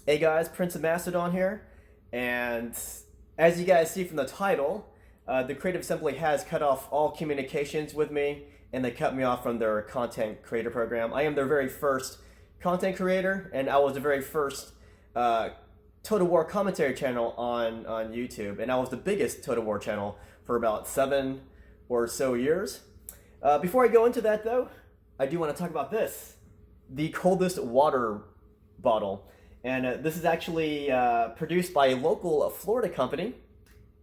Hey guys, Prince of Macedon here, and as you guys see from the title, the Creative Assembly has cut off all communications with me, and they cut me off from their content creator program. I am their very first content creator, and I was the very first uh, Total War commentary channel on YouTube, and I was the biggest Total War channel for about 7 or so years. Before I go into that, though, I do want to talk about this: the Coldest Water bottle. And this is actually produced by a local Florida company.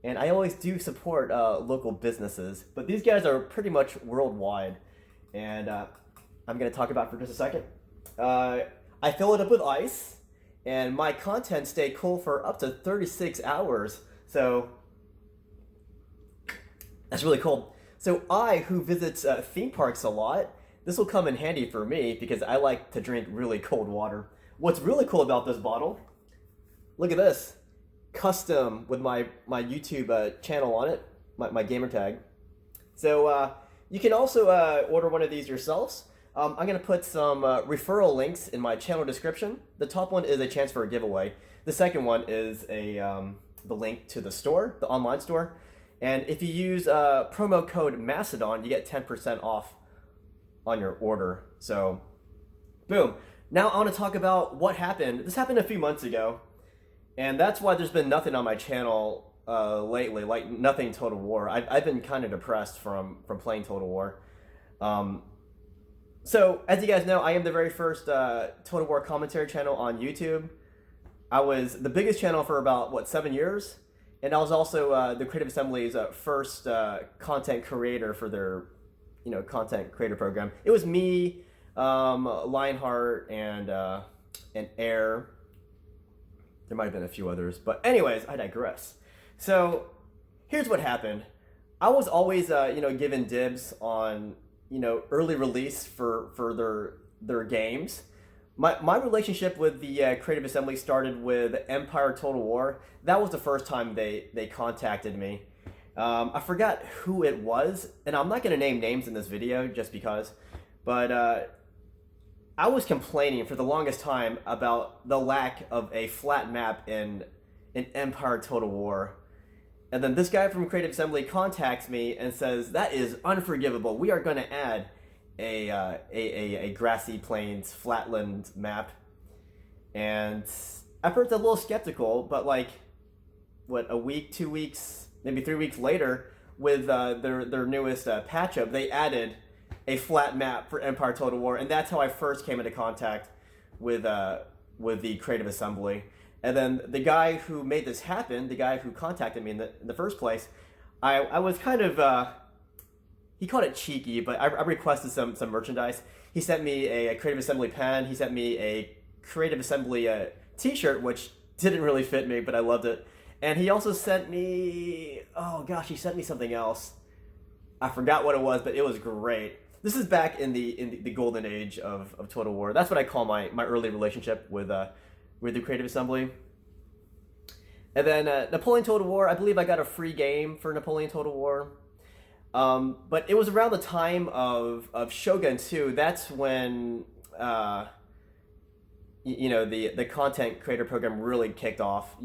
And I always do support local businesses, but these guys are pretty much worldwide. And I'm going to talk about it for just a second. Uh, I fill it up with ice, and my contents stay cool for up to 36 hours. So that's really cool. So I, who visits theme parks a lot, this will come in handy for me because I like to drink really cold water. What's really cool about this bottle, look at this. Custom with my YouTube channel on it, my gamer tag. So you can also order one of these yourselves. I'm going to put some referral links in my channel description. The top one is a chance for a giveaway. The second one is the link to the store, the online store. And if you use promo code Macedon, you get 10% off on your order. So, boom. Now I want to talk about what happened. This happened a few months ago, and that's why there's been nothing on my channel lately, like nothing Total War. I've been kind of depressed from playing Total War. Um, so, as you guys know, I am the very first Total War commentary channel on YouTube. I was the biggest channel for about, 7 years? And I was also the Creative Assembly's first content creator for their, content creator program. It was me, Lionheart, and Air. There might have been a few others, but anyways, I digress. So here's what happened. I was always, given dibs on, early release for their games. My relationship with the Creative Assembly started with Empire Total War. That was the first time they contacted me. I forgot who it was, and I'm not going to name names in this video just because, but I was complaining for the longest time about the lack of a flat map in Empire Total War. And then this guy from Creative Assembly contacts me and says, that is unforgivable. We are going to add a grassy plains flatland map. And at first I was a little skeptical, but a week, 2 weeks, maybe 3 weeks later, with their newest patch up, they added a flat map for Empire Total War, and that's how I first came into contact with the Creative Assembly. And then the guy who made this happen, the guy who contacted me in the first place, I was kind of he called it cheeky, but I requested some merchandise. He sent me a Creative Assembly pen. He sent me a Creative Assembly T-shirt, which didn't really fit me, but I loved it. And he also sent me, oh gosh, he sent me something else. I forgot what it was, but it was great. This is back in the golden age of Total War. That's what I call my early relationship with the Creative Assembly. And then Napoleon Total War, I believe I got a free game for Napoleon Total War. But it was around the time of Shogun 2. That's when the content creator program really kicked off.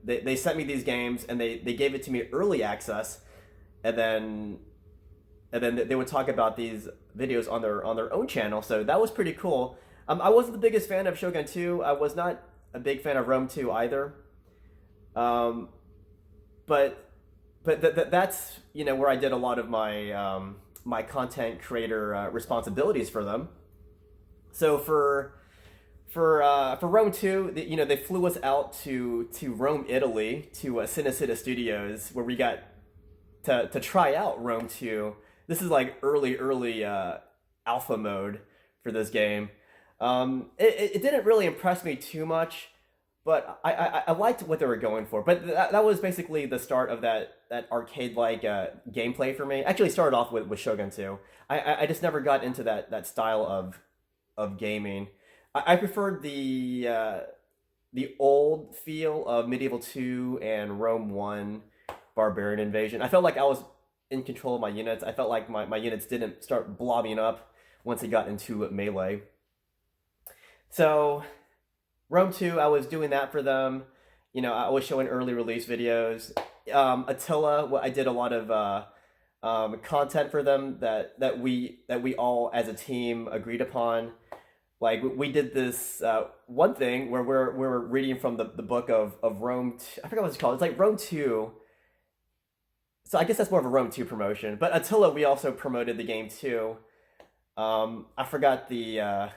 They sent me these games and they gave it to me early access, and then they would talk about these videos on their own channel. So that was pretty cool. I wasn't the biggest fan of Shogun 2. I was not a big fan of Rome 2 either. But that's where I did a lot of my content creator responsibilities for them. So for Rome 2, they flew us out to Rome, Italy, to Cinecittà Studios, where we got to try out Rome 2. This is like early alpha mode for this game. It didn't really impress me too much, but I liked what they were going for. But that was basically the start of that arcade-like gameplay for me. Actually, started off with Shogun 2. I just never got into that style of gaming. I preferred the old feel of Medieval 2 and Rome 1 Barbarian Invasion. I felt like I was in control of my units. I felt like my units didn't start blobbing up once they got into melee. So Rome 2, I was doing that for them. You know, I was showing early release videos. Attila, I did a lot of content for them that we all as a team agreed upon. Like we did this one thing where we're reading from the book of Rome. I forgot what it's called. It's like Rome 2. So I guess that's more of a Rome 2 promotion. But Attila, we also promoted the game too. I forgot the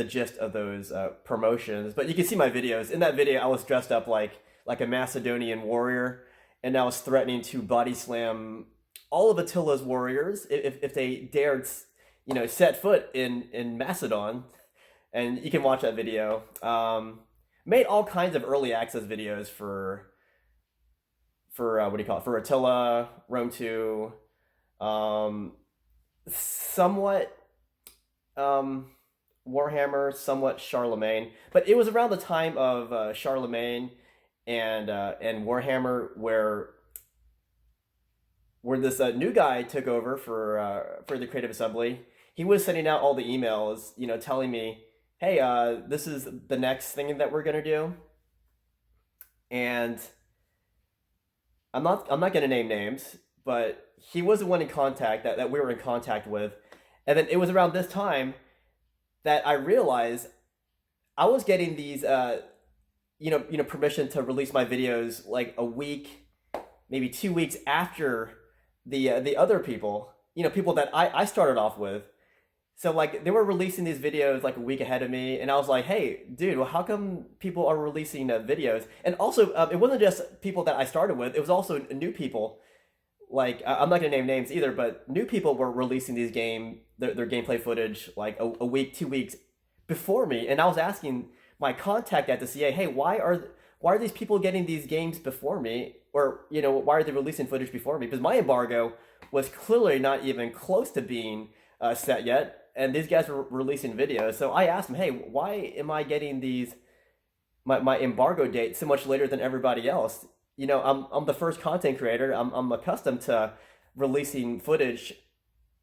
gist of those promotions, but you can see my videos. In that video, I was dressed up like a Macedonian warrior, and I was threatening to body slam all of Attila's warriors if they dared, set foot in Macedon. And you can watch that video. Made all kinds of early access videos for what do you call it? For Attila, Rome 2, somewhat Warhammer, somewhat Charlemagne, but it was around the time of Charlemagne and Warhammer where this new guy took over for the Creative Assembly. He was sending out all the emails, telling me, "Hey, this is the next thing that we're gonna do," and I'm not gonna name names, but he was the one in contact that we were in contact with. And then it was around this time that I realized I was getting these, permission to release my videos like a week, maybe 2 weeks after the other people, people that I started off with. So like they were releasing these videos like a week ahead of me, and I was like, "Hey, dude, well, how come people are releasing videos?" And also, it wasn't just people that I started with; it was also new people. Like I'm not gonna name names either, but new people were releasing their gameplay footage like a week, 2 weeks before me, and I was asking my contact at the CA, "Hey, why are these people getting these games before me, or why are they releasing footage before me?" Because my embargo was clearly not even close to being set yet, and these guys were releasing videos. So I asked them, "Hey, why am I getting my embargo date so much later than everybody else? I'm the first content creator. I'm accustomed to releasing footage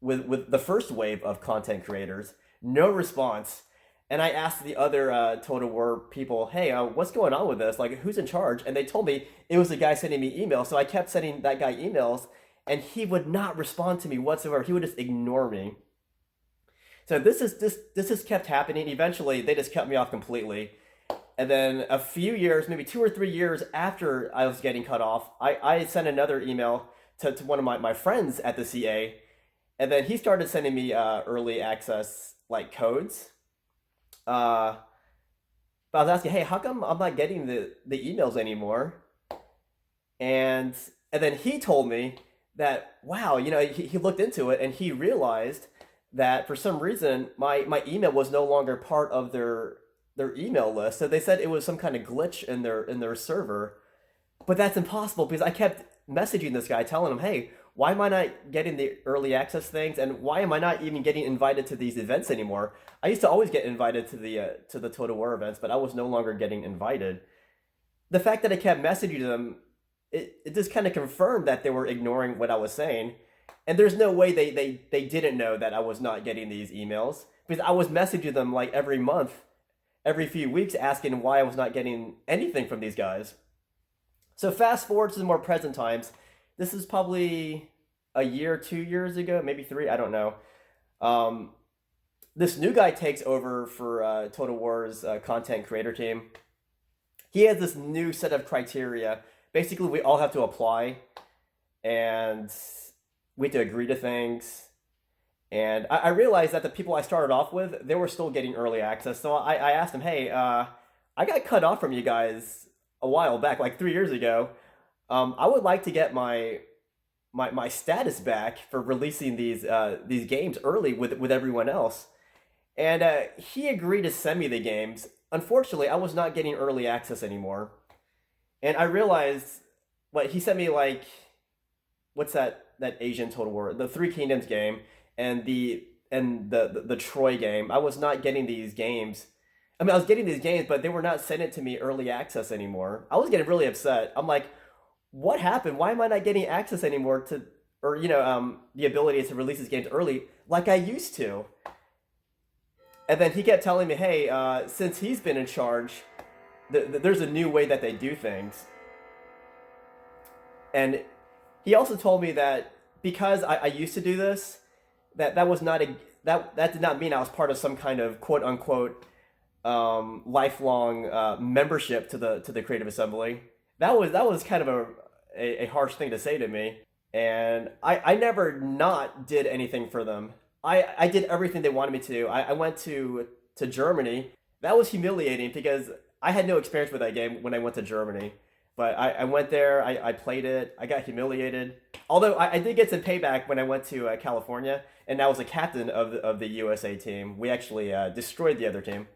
with the first wave of content creators." No response. And I asked the other Total War people, "Hey, what's going on with this? Like, who's in charge?" And they told me it was the guy sending me emails. So I kept sending that guy emails, and he would not respond to me whatsoever. He would just ignore me. So this has kept happening. Eventually, they just cut me off completely. And then a few years, maybe 2 or 3 years after I was getting cut off, I sent another email to one of my friends at the CA. And then he started sending me early access like codes. But I was asking, "Hey, how come I'm not getting the emails anymore?" And then he told me that, wow, he looked into it and he realized that for some reason my email was no longer part of their email list. So they said it was some kind of glitch in their server. But that's impossible because I kept messaging this guy telling him, "Hey, why am I not getting the early access things, and why am I not even getting invited to these events anymore?" I used to always get invited to the Total War events, but I was no longer getting invited. The fact that I kept messaging them, it just kind of confirmed that they were ignoring what I was saying. And there's no way they didn't know that I was not getting these emails, because I was messaging them like every month, every few weeks, asking why I was not getting anything from these guys. So fast forward to the more present times. This is probably a year, 2 years ago, maybe 3, I don't know. This new guy takes over for Total War's content creator team. He has this new set of criteria. Basically, we all have to apply, and we have to agree to things. And I realized that the people I started off with, they were still getting early access. So I asked them, "Hey, I got cut off from you guys a while back, like 3 years ago. I would like to get my status back for releasing these games early with everyone else." And he agreed to send me the games. Unfortunately, I was not getting early access anymore. And I realized, he sent me like, what's that Asian Total War, the Three Kingdoms game, and the Troy game. I was not getting these games. I mean, I was getting these games, but they were not sending it to me early access anymore. I was getting really upset. I'm like, what happened? Why am I not getting access anymore the ability to release these games early like I used to? And then he kept telling me, "Hey, since he's been in charge, there's a new way that they do things. And he also told me that because I used to do this, that was not a that did not mean I was part of some kind of quote unquote lifelong membership to the Creative Assembly. That was kind of a harsh thing to say to me, and I never not did anything for them. I did everything they wanted me to do. I went to Germany. That was humiliating because I had no experience with that game when I went to Germany. But I went there, I played it, I got humiliated. Although I did get some payback when I went to California, and I was a captain of the USA team. We actually destroyed the other team.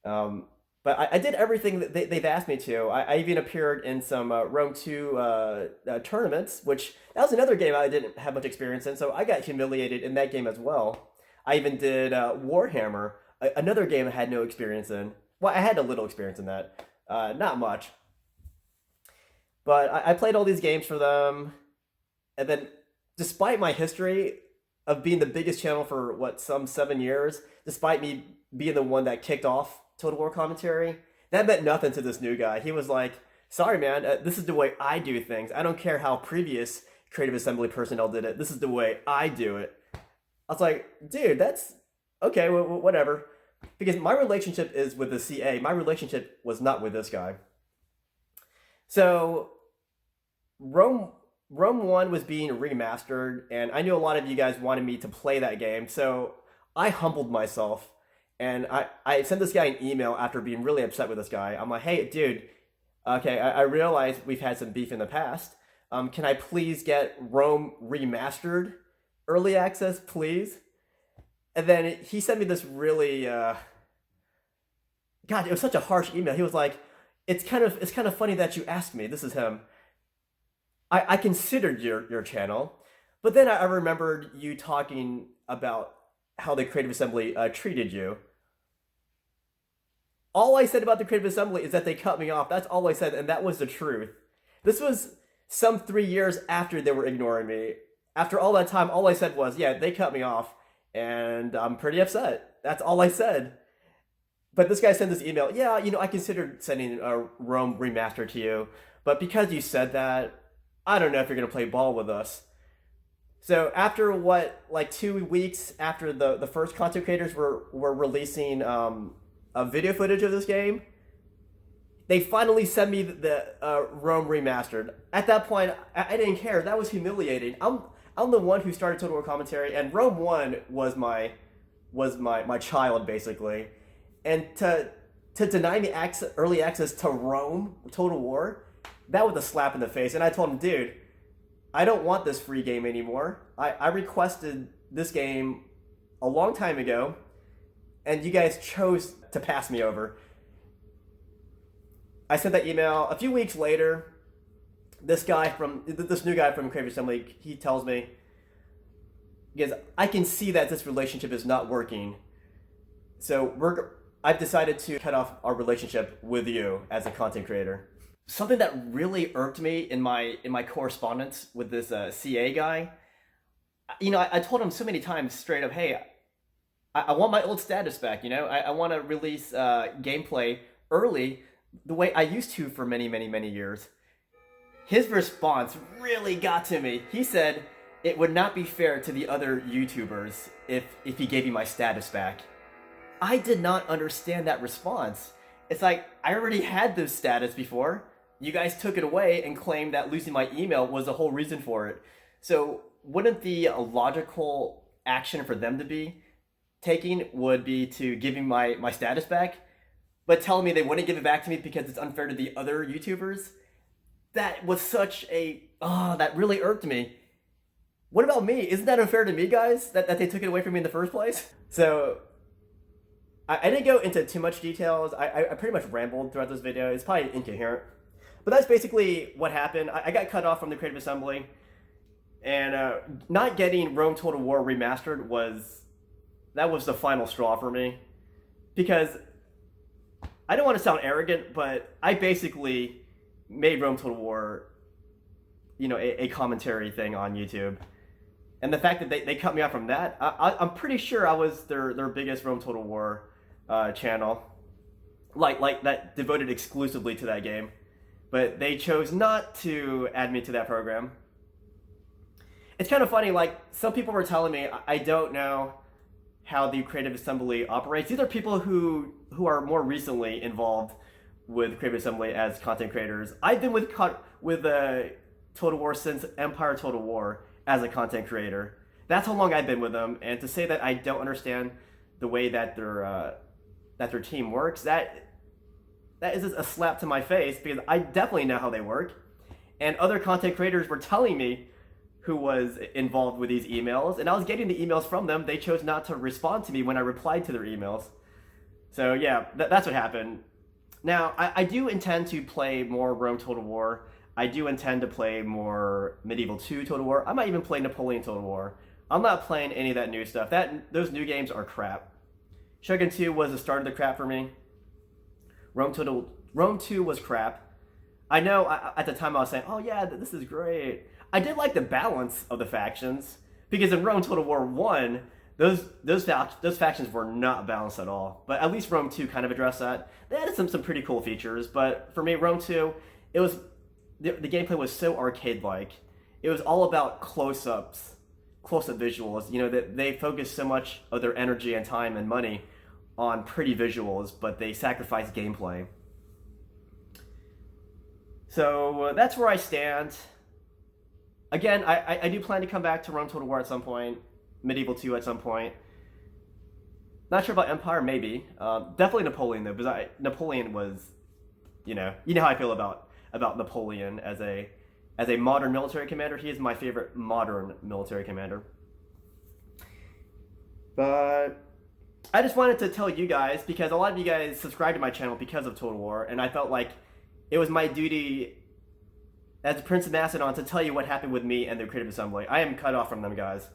But I did everything that they've asked me to. I even appeared in some Rome 2 tournaments, which that was another game I didn't have much experience in, so I got humiliated in that game as well. I even did Warhammer, another game I had no experience in. Well, I had a little experience in that, not much. But I played all these games for them, and then despite my history of being the biggest channel for some 7 years, despite me being the one that kicked off Total War commentary, that meant nothing to this new guy. He was like, "Sorry, man, this is the way I do things. I don't care how previous Creative Assembly personnel did it. This is the way I do it." I was like, "Dude, that's okay, whatever." Because my relationship is with the CA. My relationship was not with this guy. So Rome 1 was being remastered, and I knew a lot of you guys wanted me to play that game, so I humbled myself, and I sent this guy an email after being really upset with this guy. I'm like, "Hey, dude, okay, I realize we've had some beef in the past. Can I please get Rome remastered early access, please?" And then he sent me this really, God, it was such a harsh email. He was like, it's kind of funny that you asked me." This is him. I considered your channel, but then I remembered you talking about how the Creative Assembly treated you. All I said about the Creative Assembly is that they cut me off. That's all I said, and that was the truth. This was some 3 years after they were ignoring me. After all that time, all I said was, "Yeah, they cut me off, and I'm pretty upset." That's all I said. But this guy sent this email. "Yeah, I considered sending a Rome remaster to you, but because you said that, I don't know if you're going to play ball with us." So after 2 weeks after the first content creators were releasing a video footage of this game, they finally sent me the Rome remastered. At that point, I didn't care. That was humiliating. I'm the one who started Total War commentary, and Rome 1 was my child, basically. And to deny me early access to Rome Total War, that was a slap in the face. And I told him, "Dude, I don't want this free game anymore. I requested this game a long time ago, and you guys chose to pass me over." I sent that email. A few weeks later, this new guy from Creative Assembly, he tells me, because I can see that this relationship is not working. So I've decided to cut off our relationship with you as a content creator. Something that really irked me in my correspondence with this CA guy, I told him so many times straight up, "Hey, I want my old status back. I want to release gameplay early the way I used to for many, many, many years." His response really got to me. He said it would not be fair to the other YouTubers if he gave me my status back. I did not understand that response. It's like, I already had this status before. You guys took it away and claimed that losing my email was the whole reason for it. So wouldn't the logical action for them to be taking would be to give me my status back, but telling me they wouldn't give it back to me because it's unfair to the other YouTubers? That was that really irked me. What about me? Isn't that unfair to me, guys, that they took it away from me in the first place? So I didn't go into too much details. I pretty much rambled throughout this video. It's probably incoherent. But that's basically what happened. I got cut off from the Creative Assembly. And not getting Rome Total War remastered was the final straw for me. Because I don't want to sound arrogant, but I basically made Rome Total War, a commentary thing on YouTube. And the fact that they cut me off from that, I'm pretty sure I was their biggest Rome Total War channel. like that devoted exclusively to that game, but they chose not to add me to that program. It's kind of funny, like, some people were telling me I don't know how the Creative Assembly operates. These are people who are more recently involved with Creative Assembly as content creators. I've been with Total War since Empire Total War as a content creator. That's how long I've been with them, and to say that I don't understand the way that their team works, that is just a slap to my face, because I definitely know how they work. And other content creators were telling me who was involved with these emails, and I was getting the emails from them. They chose not to respond to me when I replied to their emails. So yeah, that's what happened. Now, I do intend to play more Rome Total War. I do intend to play more Medieval 2 Total War. I might even play Napoleon Total War. I'm not playing any of that new stuff. Those new games are crap. Shogun 2 was the start of the crap for me. Rome 2 was crap. I know at the time I was saying, oh yeah, this is great. I did like the balance of the factions, because in Rome Total War 1, those factions were not balanced at all. But at least Rome 2 kind of addressed that. They added some pretty cool features, but for me, Rome 2, it was the gameplay was so arcade-like. It was all about close-up visuals. You know, that they focused so much of their energy and time and money on pretty visuals, but they sacrificed gameplay. So that's where I stand. Again, I do plan to come back to Rome Total War at some point, Medieval 2 at some point. Not sure about Empire, maybe. Definitely Napoleon, though, because Napoleon was, you know how I feel about Napoleon as a modern military commander. He is my favorite modern military commander. But I just wanted to tell you guys, because a lot of you guys subscribe to my channel because of Total War, and I felt like it was my duty as Prince of Macedon to tell you what happened with me and the Creative Assembly. I am cut off from them, guys.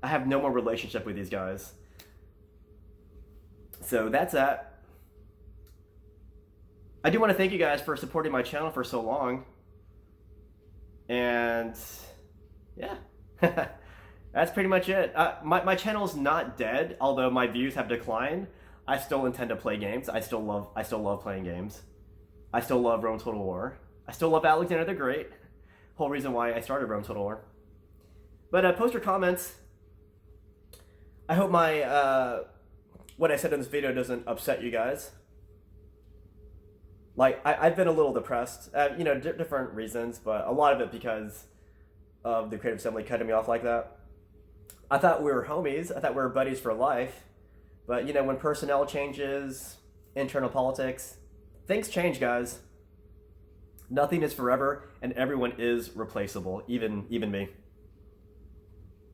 I have no more relationship with these guys. So that's that. I do want to thank you guys for supporting my channel for so long. And yeah, that's pretty much it. My channel's not dead, although my views have declined. I still intend to play games. I still love playing games. I still love Rome Total War. I still love Alexander the Great. Whole reason why I started Rome Total War. But post your comments. I hope my what I said in this video doesn't upset you guys. Like, I've been a little depressed, you know, different reasons, but a lot of it because of the Creative Assembly cutting me off like that. I thought we were homies. I thought we were buddies for life. But, you know, when personnel changes, internal politics, things change, guys. Nothing is forever, and everyone is replaceable, even me.